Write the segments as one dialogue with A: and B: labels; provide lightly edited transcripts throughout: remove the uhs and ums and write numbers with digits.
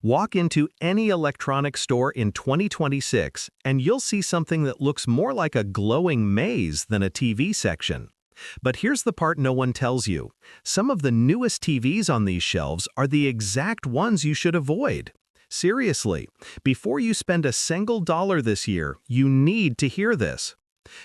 A: Walk into any electronics store in 2026 and you'll see something that looks more like a glowing maze than a TV section. But here's the part no one tells you. Some of the newest TVs on these shelves are the exact ones you should avoid. Seriously, before you spend a single dollar this year, you need to hear this.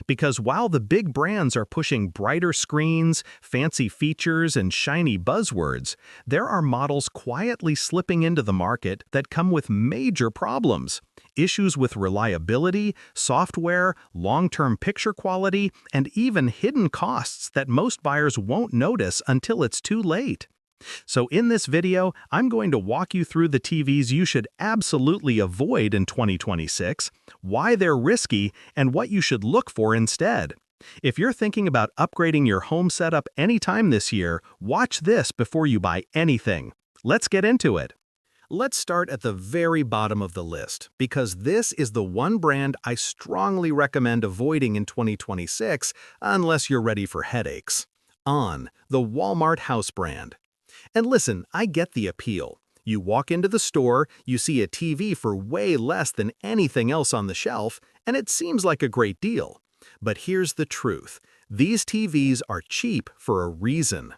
A: Because while the big brands are pushing brighter screens, fancy features, and shiny buzzwords, there are models quietly slipping into the market that come with major problems. Issues with reliability, software, long-term picture quality, and even hidden costs that most buyers won't notice until it's too late. So in this video, I'm going to walk you through the TVs you should absolutely avoid in 2026, why they're risky, and what you should look for instead. If you're thinking about upgrading your home setup anytime this year, watch this before you buy anything. Let's get into it. Let's start at the very bottom of the list, because this is the one brand I strongly recommend avoiding in 2026 unless you're ready for headaches. The Walmart house brand. And listen, I get the appeal. You walk into the store, you see a TV for way less than anything else on the shelf, and it seems like a great deal. But here's the truth. These TVs are cheap for a reason.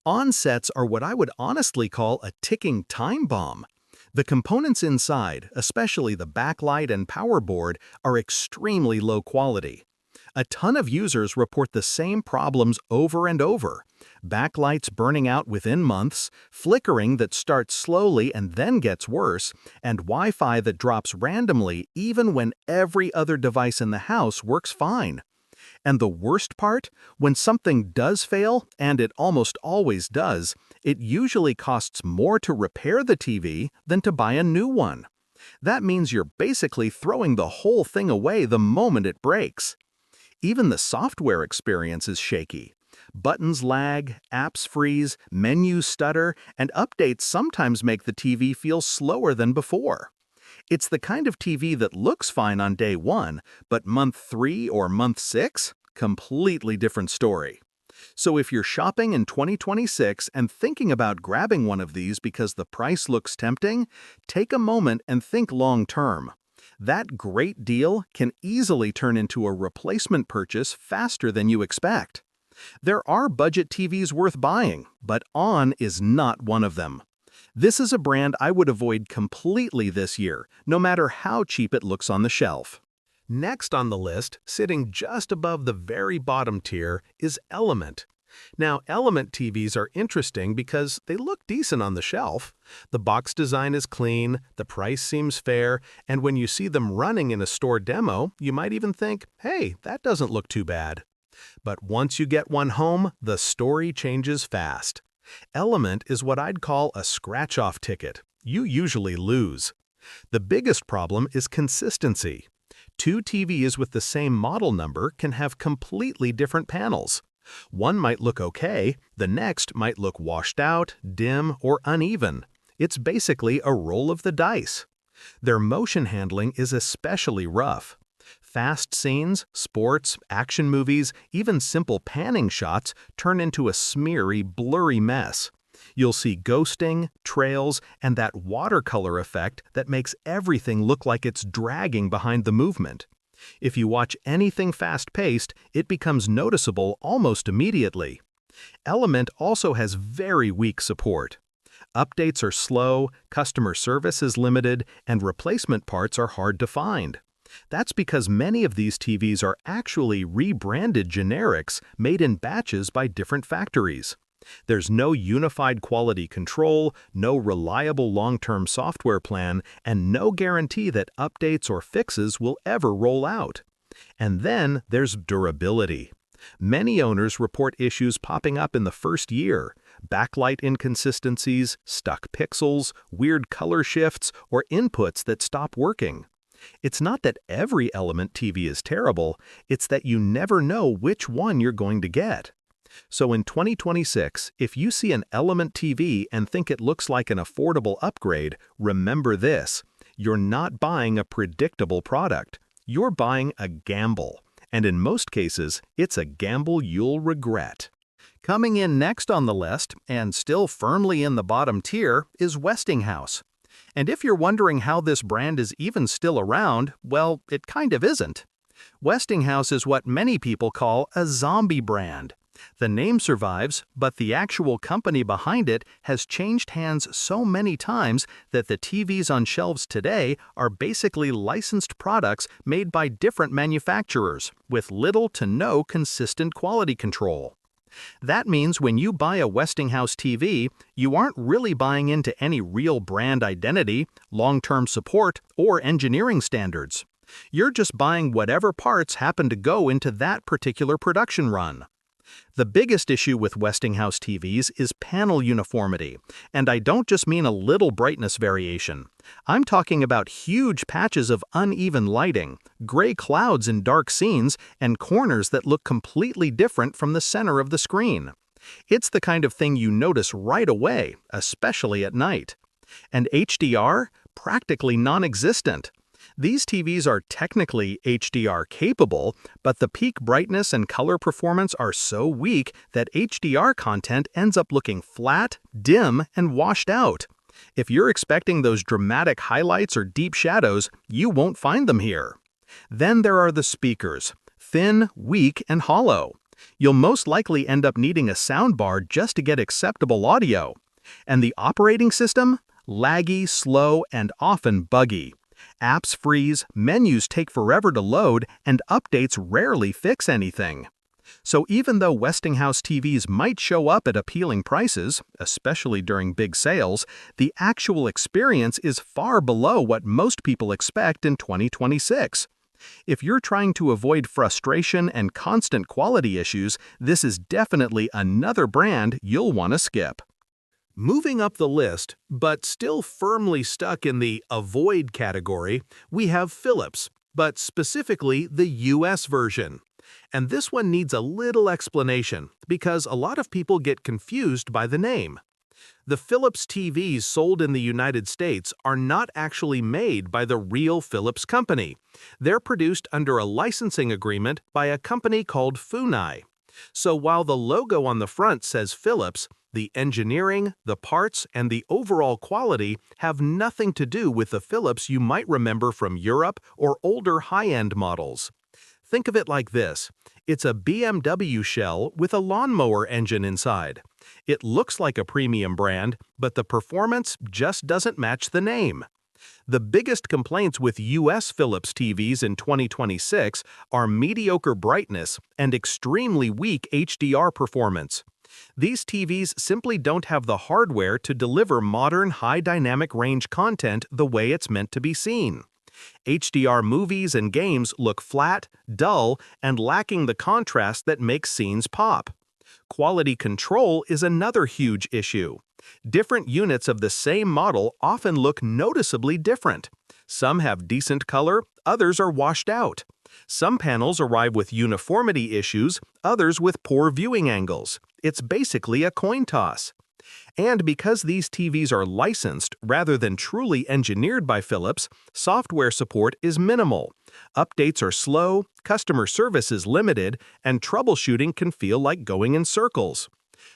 A: Onsets are what I would honestly call a ticking time bomb. The components inside, especially the backlight and power board, are extremely low quality. A ton of users report the same problems over and over. Backlights burning out within months, flickering that starts slowly and then gets worse, and Wi-Fi that drops randomly even when every other device in the house works fine. And the worst part? When something does fail, and it almost always does, it usually costs more to repair the TV than to buy a new one. That means you're basically throwing the whole thing away the moment it breaks. Even the software experience is shaky. Buttons lag, apps freeze, menus stutter, and updates sometimes make the TV feel slower than before. It's the kind of TV that looks fine on day 1, but month 3 or month 6? Completely different story. So if you're shopping in 2026 and thinking about grabbing one of these because the price looks tempting, take a moment and think long-term. That great deal can easily turn into a replacement purchase faster than you expect. There are budget TVs worth buying, but ON is not one of them. This is a brand I would avoid completely this year, no matter how cheap it looks on the shelf. Next on the list, sitting just above the very bottom tier, is Element. Now, Element TVs are interesting because they look decent on the shelf. The box design is clean, the price seems fair, and when you see them running in a store demo, you might even think, hey, that doesn't look too bad. But once you get one home, the story changes fast. Element is what I'd call a scratch-off ticket. You usually lose. The biggest problem is consistency. Two TVs with the same model number can have completely different panels. One might look okay, the next might look washed out, dim, or uneven. It's basically a roll of the dice. Their motion handling is especially rough. Fast scenes, sports, action movies, even simple panning shots turn into a smeary, blurry mess. You'll see ghosting, trails, and that watercolor effect that makes everything look like it's dragging behind the movement. If you watch anything fast-paced, it becomes noticeable almost immediately. Element also has very weak support. Updates are slow, customer service is limited, and replacement parts are hard to find. That's because many of these TVs are actually rebranded generics made in batches by different factories. There's no unified quality control, no reliable long-term software plan, and no guarantee that updates or fixes will ever roll out. And then there's durability. Many owners report issues popping up in the first year: backlight inconsistencies, stuck pixels, weird color shifts, or inputs that stop working. It's not that every Element TV is terrible, it's that you never know which one you're going to get. So in 2026, if you see an Element TV and think it looks like an affordable upgrade, remember this: you're not buying a predictable product. You're buying a gamble. And in most cases, it's a gamble you'll regret. Coming in next on the list, and still firmly in the bottom tier, is Westinghouse. And if you're wondering how this brand is even still around, well, it kind of isn't. Westinghouse is what many people call a zombie brand. The name survives, but the actual company behind it has changed hands so many times that the TVs on shelves today are basically licensed products made by different manufacturers, with little to no consistent quality control. That means when you buy a Westinghouse TV, you aren't really buying into any real brand identity, long-term support, or engineering standards. You're just buying whatever parts happen to go into that particular production run. The biggest issue with Westinghouse TVs is panel uniformity, and I don't just mean a little brightness variation. I'm talking about huge patches of uneven lighting, gray clouds in dark scenes, and corners that look completely different from the center of the screen. It's the kind of thing you notice right away, especially at night. And HDR? Practically non-existent. These TVs are technically HDR capable, but the peak brightness and color performance are so weak that HDR content ends up looking flat, dim, and washed out. If you're expecting those dramatic highlights or deep shadows, you won't find them here. Then there are the speakers, thin, weak, and hollow. You'll most likely end up needing a soundbar just to get acceptable audio. And the operating system? Laggy, slow, and often buggy. Apps freeze, menus take forever to load, and updates rarely fix anything. So even though Westinghouse TVs might show up at appealing prices, especially during big sales, the actual experience is far below what most people expect in 2026. If you're trying to avoid frustration and constant quality issues, this is definitely another brand you'll want to skip. Moving up the list, but still firmly stuck in the avoid category, we have Philips, but specifically the US version. And this one needs a little explanation because a lot of people get confused by the name. The Philips TVs sold in the United States are not actually made by the real Philips company. They're produced under a licensing agreement by a company called Funai. So while the logo on the front says Philips, the engineering, the parts, and the overall quality have nothing to do with the Philips you might remember from Europe or older high-end models. Think of it like this. It's a BMW shell with a lawnmower engine inside. It looks like a premium brand, but the performance just doesn't match the name. The biggest complaints with US Philips TVs in 2026 are mediocre brightness and extremely weak HDR performance. These TVs simply don't have the hardware to deliver modern high dynamic range content the way it's meant to be seen. HDR movies and games look flat, dull, and lacking the contrast that makes scenes pop. Quality control is another huge issue. Different units of the same model often look noticeably different. Some have decent color, others are washed out. Some panels arrive with uniformity issues, others with poor viewing angles. It's basically a coin toss. And because these TVs are licensed rather than truly engineered by Philips, software support is minimal. Updates are slow, customer service is limited, and troubleshooting can feel like going in circles.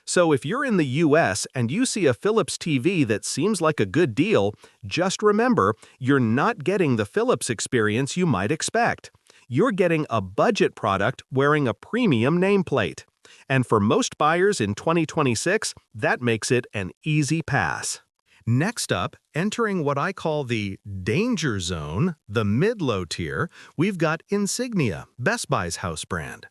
A: So if you're in the US and you see a Philips TV that seems like a good deal, just remember you're not getting the Philips experience you might expect. You're getting a budget product wearing a premium nameplate. And for most buyers in 2026, that makes it an easy pass. Next up, entering what I call the danger zone, the mid-low tier, we've got Insignia, Best Buy's house brand.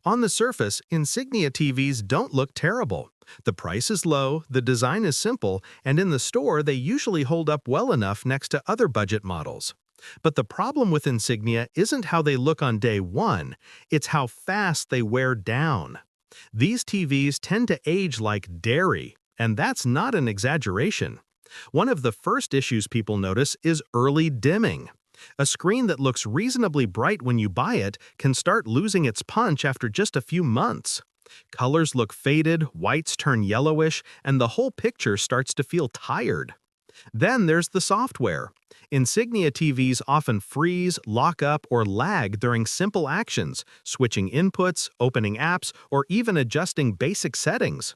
A: On the surface, Insignia TVs don't look terrible. The price is low, the design is simple, and in the store they usually hold up well enough next to other budget models. But the problem with Insignia isn't how they look on day one, it's how fast they wear down. These TVs tend to age like dairy, and that's not an exaggeration. One of the first issues people notice is early dimming. A screen that looks reasonably bright when you buy it can start losing its punch after just a few months. Colors look faded, whites turn yellowish, and the whole picture starts to feel tired. Then there's the software. Insignia TVs often freeze, lock up, or lag during simple actions, switching inputs, opening apps, or even adjusting basic settings.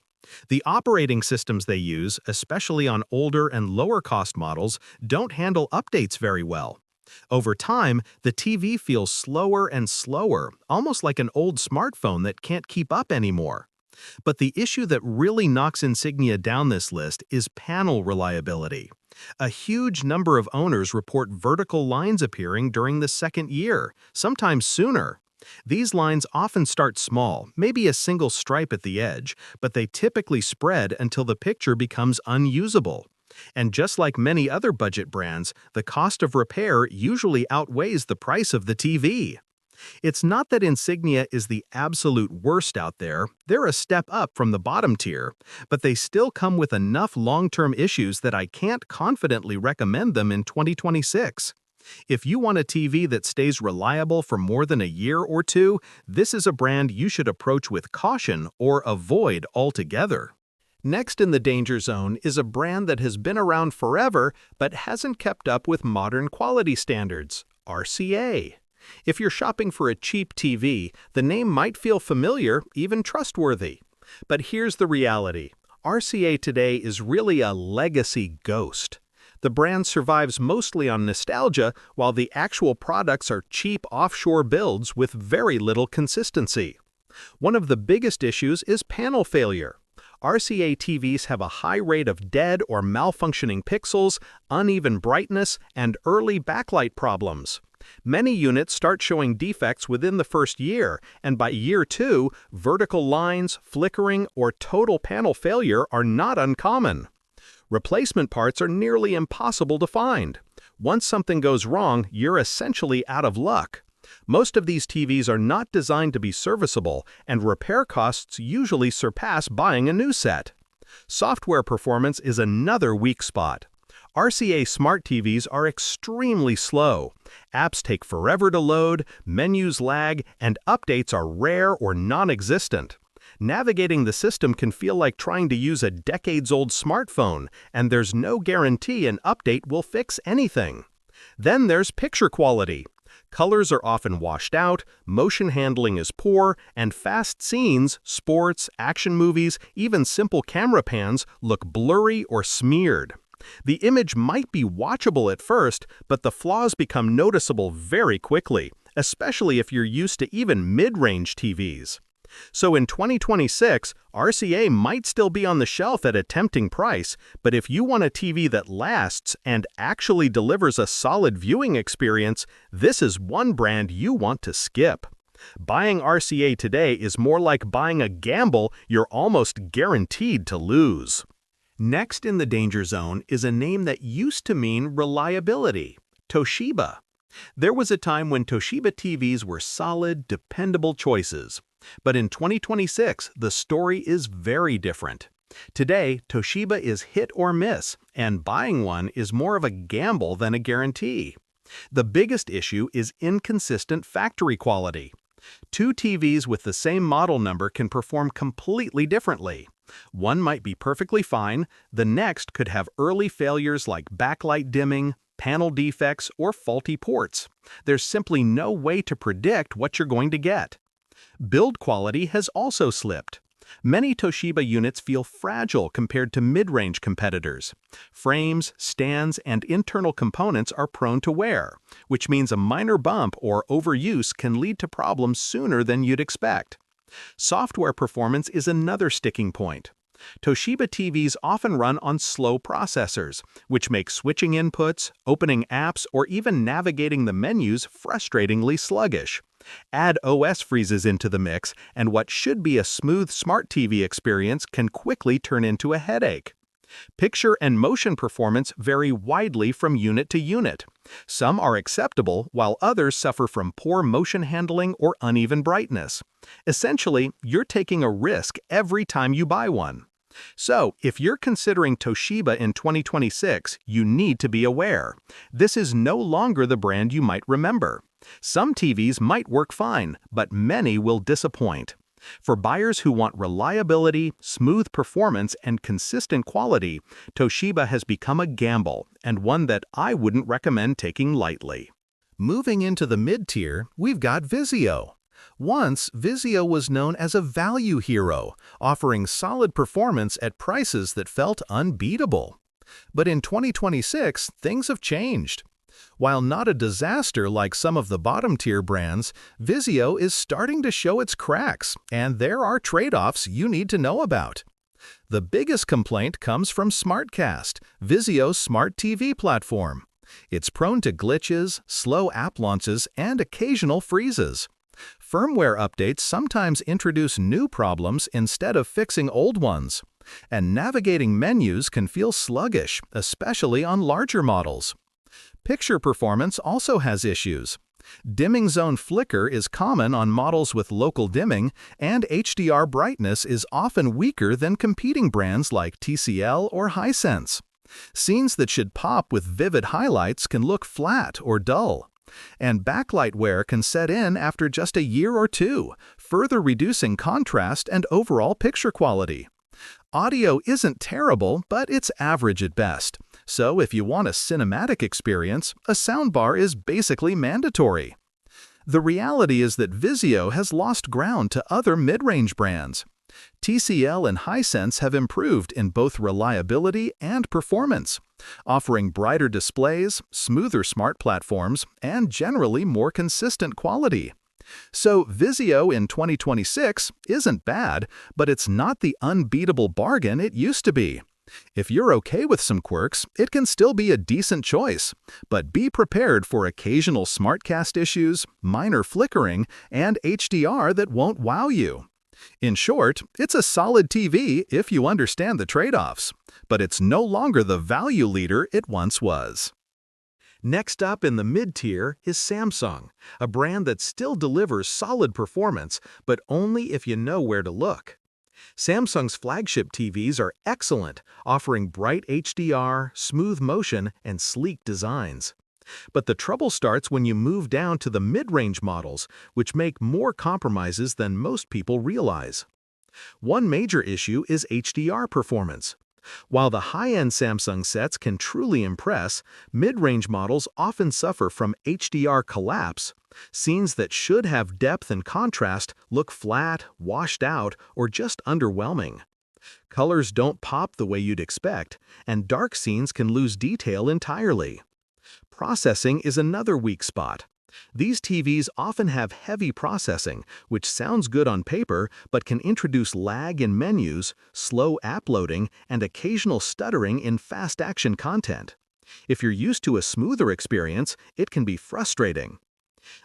A: The operating systems they use, especially on older and lower-cost models, don't handle updates very well. Over time, the TV feels slower and slower, almost like an old smartphone that can't keep up anymore. But the issue that really knocks Insignia down this list is panel reliability. A huge number of owners report vertical lines appearing during the second year, sometimes sooner. These lines often start small, maybe a single stripe at the edge, but they typically spread until the picture becomes unusable. And just like many other budget brands, the cost of repair usually outweighs the price of the TV. It's not that Insignia is the absolute worst out there, they're a step up from the bottom tier, but they still come with enough long-term issues that I can't confidently recommend them in 2026. If you want a TV that stays reliable for more than a year or two, this is a brand you should approach with caution or avoid altogether. Next in the danger zone is a brand that has been around forever but hasn't kept up with modern quality standards, RCA. If you're shopping for a cheap TV, the name might feel familiar, even trustworthy. But here's the reality. RCA today is really a legacy ghost. The brand survives mostly on nostalgia, while the actual products are cheap offshore builds with very little consistency. One of the biggest issues is panel failure. RCA TVs have a high rate of dead or malfunctioning pixels, uneven brightness, and early backlight problems. Many units start showing defects within the first year, and by year 2, vertical lines, flickering, or total panel failure are not uncommon. Replacement parts are nearly impossible to find. Once something goes wrong, you're essentially out of luck. Most of these TVs are not designed to be serviceable, and repair costs usually surpass buying a new set. Software performance is another weak spot. RCA smart TVs are extremely slow. Apps take forever to load, menus lag, and updates are rare or non-existent. Navigating the system can feel like trying to use a decades-old smartphone, and there's no guarantee an update will fix anything. Then there's picture quality. Colors are often washed out, motion handling is poor, and fast scenes, sports, action movies, even simple camera pans look blurry or smeared. The image might be watchable at first, but the flaws become noticeable very quickly, especially if you're used to even mid-range TVs. So in 2026, RCA might still be on the shelf at a tempting price, but if you want a TV that lasts and actually delivers a solid viewing experience, this is one brand you want to skip. Buying RCA today is more like buying a gamble you're almost guaranteed to lose. Next in the danger zone is a name that used to mean reliability, Toshiba. There was a time when Toshiba TVs were solid, dependable choices. But in 2026, the story is very different. Today, Toshiba is hit or miss, and buying one is more of a gamble than a guarantee. The biggest issue is inconsistent factory quality. Two TVs with the same model number can perform completely differently. One might be perfectly fine, the next could have early failures like backlight dimming, panel defects, or faulty ports. There's simply no way to predict what you're going to get. Build quality has also slipped. Many Toshiba units feel fragile compared to mid-range competitors. Frames, stands, and internal components are prone to wear, which means a minor bump or overuse can lead to problems sooner than you'd expect. Software performance is another sticking point. Toshiba TVs often run on slow processors, which make switching inputs, opening apps, or even navigating the menus frustratingly sluggish. Add OS freezes into the mix, and what should be a smooth smart TV experience can quickly turn into a headache. Picture and motion performance vary widely from unit to unit. Some are acceptable, while others suffer from poor motion handling or uneven brightness. Essentially, you're taking a risk every time you buy one. So, if you're considering Toshiba in 2026, you need to be aware. This is no longer the brand you might remember. Some TVs might work fine, but many will disappoint. For buyers who want reliability, smooth performance, and consistent quality, Toshiba has become a gamble, and one that I wouldn't recommend taking lightly. Moving into the mid-tier, we've got Vizio. Once, Vizio was known as a value hero, offering solid performance at prices that felt unbeatable. But in 2026, things have changed. While not a disaster like some of the bottom-tier brands, Vizio is starting to show its cracks, and there are trade-offs you need to know about. The biggest complaint comes from SmartCast, Vizio's smart TV platform. It's prone to glitches, slow app launches, and occasional freezes. Firmware updates sometimes introduce new problems instead of fixing old ones. And navigating menus can feel sluggish, especially on larger models. Picture performance also has issues. Dimming zone flicker is common on models with local dimming, and HDR brightness is often weaker than competing brands like TCL or Hisense. Scenes that should pop with vivid highlights can look flat or dull. And backlight wear can set in after just a year or two, further reducing contrast and overall picture quality. Audio isn't terrible, but it's average at best. So if you want a cinematic experience, a soundbar is basically mandatory. The reality is that Vizio has lost ground to other mid-range brands. TCL and Hisense have improved in both reliability and performance, offering brighter displays, smoother smart platforms, and generally more consistent quality. So Vizio in 2026 isn't bad, but it's not the unbeatable bargain it used to be. If you're okay with some quirks, it can still be a decent choice, but be prepared for occasional SmartCast issues, minor flickering, and HDR that won't wow you. In short, it's a solid TV if you understand the trade-offs, but it's no longer the value leader it once was. Next up in the mid-tier is Samsung, a brand that still delivers solid performance, but only if you know where to look. Samsung's flagship TVs are excellent, offering bright HDR, smooth motion, and sleek designs. But the trouble starts when you move down to the mid-range models, which make more compromises than most people realize. One major issue is HDR performance. While the high-end Samsung sets can truly impress, mid-range models often suffer from HDR collapse. Scenes that should have depth and contrast look flat, washed out, or just underwhelming. Colors don't pop the way you'd expect, and dark scenes can lose detail entirely. Processing is another weak spot. These TVs often have heavy processing, which sounds good on paper but can introduce lag in menus, slow app loading, and occasional stuttering in fast-action content. If you're used to a smoother experience, it can be frustrating.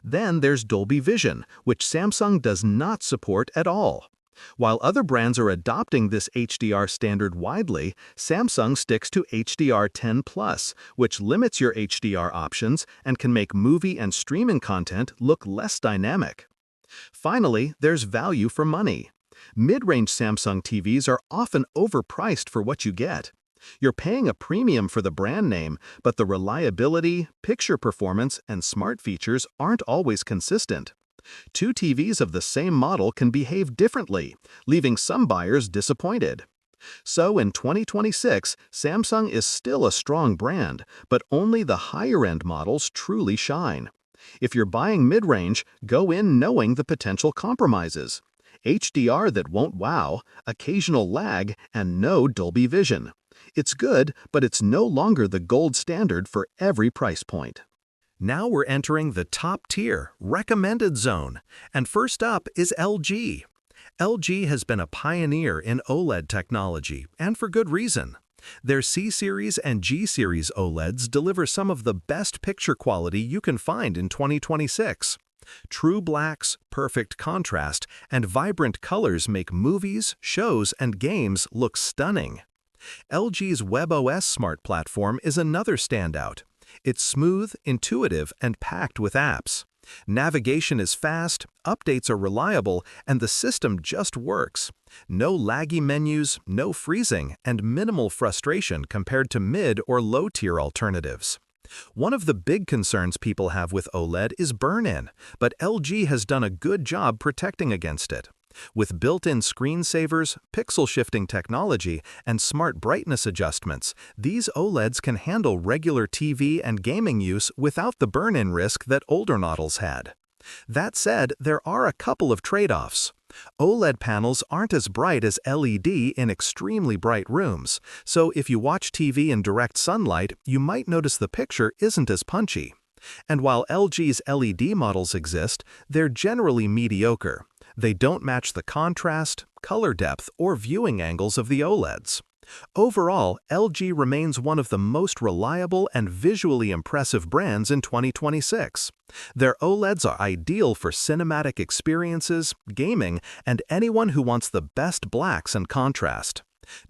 A: Then there's Dolby Vision, which Samsung does not support at all. While other brands are adopting this HDR standard widely, Samsung sticks to HDR10+, which limits your HDR options and can make movie and streaming content look less dynamic. Finally, there's value for money. Mid-range Samsung TVs are often overpriced for what you get. You're paying a premium for the brand name, but the reliability, picture performance, and smart features aren't always consistent. Two TVs of the same model can behave differently, leaving some buyers disappointed. So in 2026, Samsung is still a strong brand, but only the higher-end models truly shine. If you're buying mid-range, go in knowing the potential compromises: HDR that won't wow, occasional lag, and no Dolby Vision. It's good, but it's no longer the gold standard for every price point. Now we're entering the top tier, recommended zone, and first up is LG. LG has been a pioneer in OLED technology, and for good reason. Their C-Series and G-Series OLEDs deliver some of the best picture quality you can find in 2026. True blacks, perfect contrast, and vibrant colors make movies, shows, and games look stunning. LG's WebOS smart platform is another standout. It's smooth, intuitive, and packed with apps. Navigation is fast, updates are reliable, and the system just works. No laggy menus, no freezing, and minimal frustration compared to mid- or low-tier alternatives. One of the big concerns people have with OLED is burn-in, but LG has done a good job protecting against it. With built-in screensavers, pixel shifting technology, and smart brightness adjustments, these OLEDs can handle regular TV and gaming use without the burn-in risk that older models had. That said, there are a couple of trade-offs. OLED panels aren't as bright as LED in extremely bright rooms, so if you watch TV in direct sunlight, you might notice the picture isn't as punchy. And while LG's LED models exist, they're generally mediocre. They don't match the contrast, color depth, or viewing angles of the OLEDs. Overall, LG remains one of the most reliable and visually impressive brands in 2026. Their OLEDs are ideal for cinematic experiences, gaming, and anyone who wants the best blacks and contrast.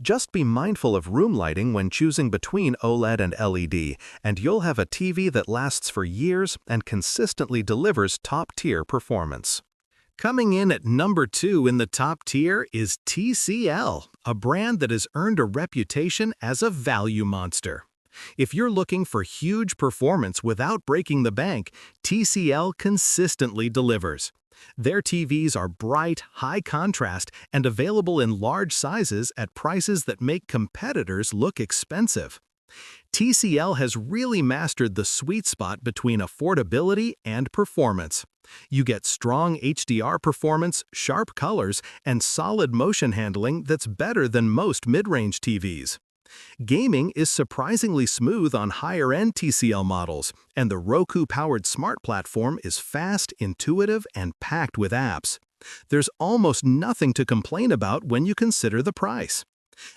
A: Just be mindful of room lighting when choosing between OLED and LED, and you'll have a TV that lasts for years and consistently delivers top-tier performance. Coming in at number 2 in the top tier is TCL, a brand that has earned a reputation as a value monster. If you're looking for huge performance without breaking the bank, TCL consistently delivers. Their TVs are bright, high contrast, and available in large sizes at prices that make competitors look expensive. TCL has really mastered the sweet spot between affordability and performance. You get strong HDR performance, sharp colors, and solid motion handling that's better than most mid-range TVs. Gaming is surprisingly smooth on higher-end TCL models, and the Roku-powered smart platform is fast, intuitive, and packed with apps. There's almost nothing to complain about when you consider the price.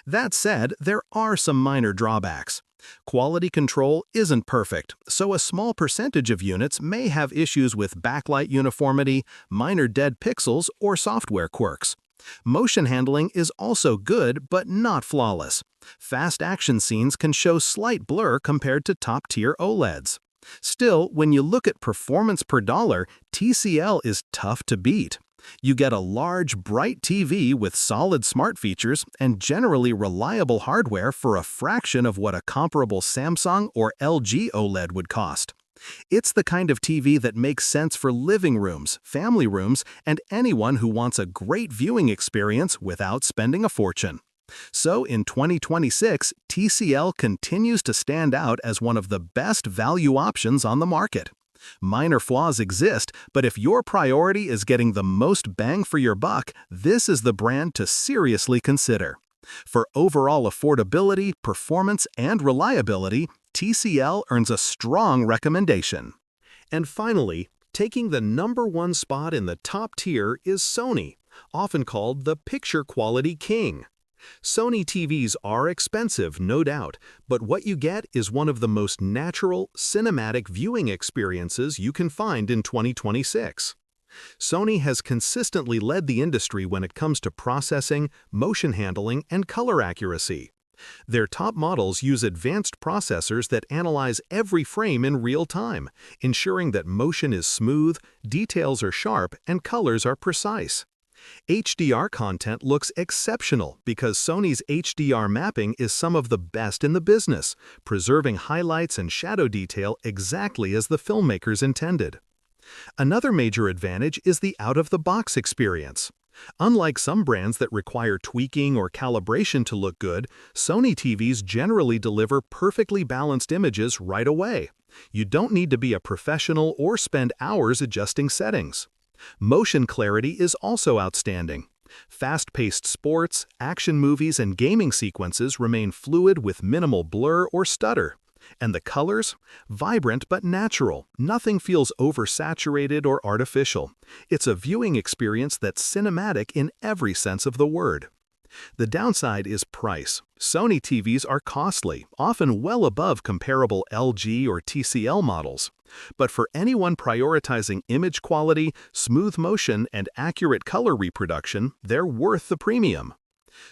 A: That said, there are some minor drawbacks. Quality control isn't perfect, so a small percentage of units may have issues with backlight uniformity, minor dead pixels, or software quirks. Motion handling is also good, but not flawless. Fast action scenes can show slight blur compared to top-tier OLEDs. Still, when you look at performance per dollar, TCL is tough to beat. You get a large, bright TV with solid smart features and generally reliable hardware for a fraction of what a comparable Samsung or LG OLED would cost. It's the kind of TV that makes sense for living rooms, family rooms, and anyone who wants a great viewing experience without spending a fortune. So in 2026, TCL continues to stand out as one of the best value options on the market. Minor flaws exist, but if your priority is getting the most bang for your buck, this is the brand to seriously consider. For overall affordability, performance, and reliability, TCL earns a strong recommendation. And finally, taking the number 1 spot in the top tier is Sony, often called the picture quality king. Sony TVs are expensive, no doubt, but what you get is one of the most natural, cinematic viewing experiences you can find in 2026. Sony has consistently led the industry when it comes to processing, motion handling, and color accuracy. Their top models use advanced processors that analyze every frame in real time, ensuring that motion is smooth, details are sharp, and colors are precise. HDR content looks exceptional because Sony's HDR mapping is some of the best in the business, preserving highlights and shadow detail exactly as the filmmakers intended. Another major advantage is the out-of-the-box experience. Unlike some brands that require tweaking or calibration to look good, Sony TVs generally deliver perfectly balanced images right away. You don't need to be a professional or spend hours adjusting settings. Motion clarity is also outstanding. Fast-paced sports, action movies, and gaming sequences remain fluid with minimal blur or stutter. And the colors? Vibrant but natural. Nothing feels oversaturated or artificial. It's a viewing experience that's cinematic in every sense of the word. The downside is price. Sony TVs are costly, often well above comparable LG or TCL models. But for anyone prioritizing image quality, smooth motion, and accurate color reproduction, they're worth the premium.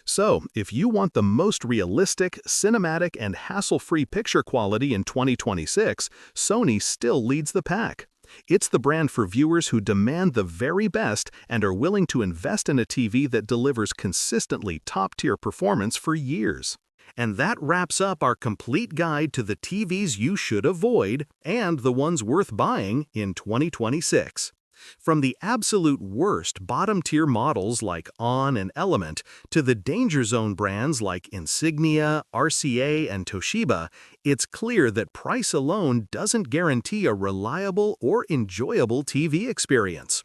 A: So, if you want the most realistic, cinematic, and hassle-free picture quality in 2026, Sony still leads the pack. It's the brand for viewers who demand the very best and are willing to invest in a TV that delivers consistently top-tier performance for years. And that wraps up our complete guide to the TVs you should avoid and the ones worth buying in 2026. From the absolute worst bottom-tier models like On and Element to the danger zone brands like Insignia, RCA, and Toshiba, it's clear that price alone doesn't guarantee a reliable or enjoyable TV experience.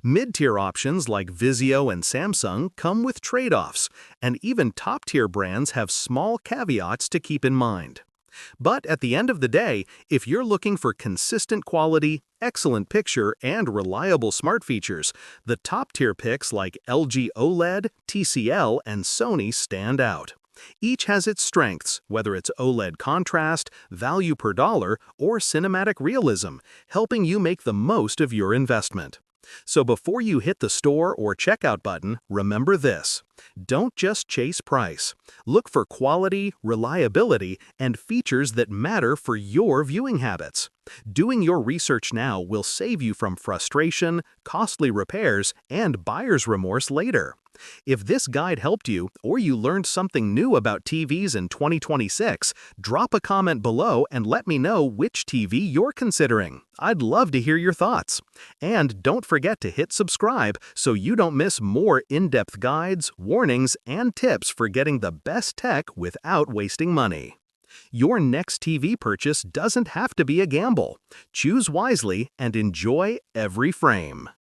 A: Mid-tier options like Vizio and Samsung come with trade-offs, and even top-tier brands have small caveats to keep in mind. But at the end of the day, if you're looking for consistent quality, excellent picture, and reliable smart features, the top-tier picks like LG OLED, TCL, and Sony stand out. Each has its strengths, whether it's OLED contrast, value per dollar, or cinematic realism, helping you make the most of your investment. So before you hit the store or checkout button, remember this. Don't just chase price. Look for quality, reliability, and features that matter for your viewing habits. Doing your research now will save you from frustration, costly repairs, and buyer's remorse later. If this guide helped you or you learned something new about TVs in 2026, drop a comment below and let me know which TV you're considering. I'd love to hear your thoughts. And don't forget to hit subscribe so you don't miss more in-depth guides, warnings, and tips for getting the best tech without wasting money. Your next TV purchase doesn't have to be a gamble. Choose wisely and enjoy every frame.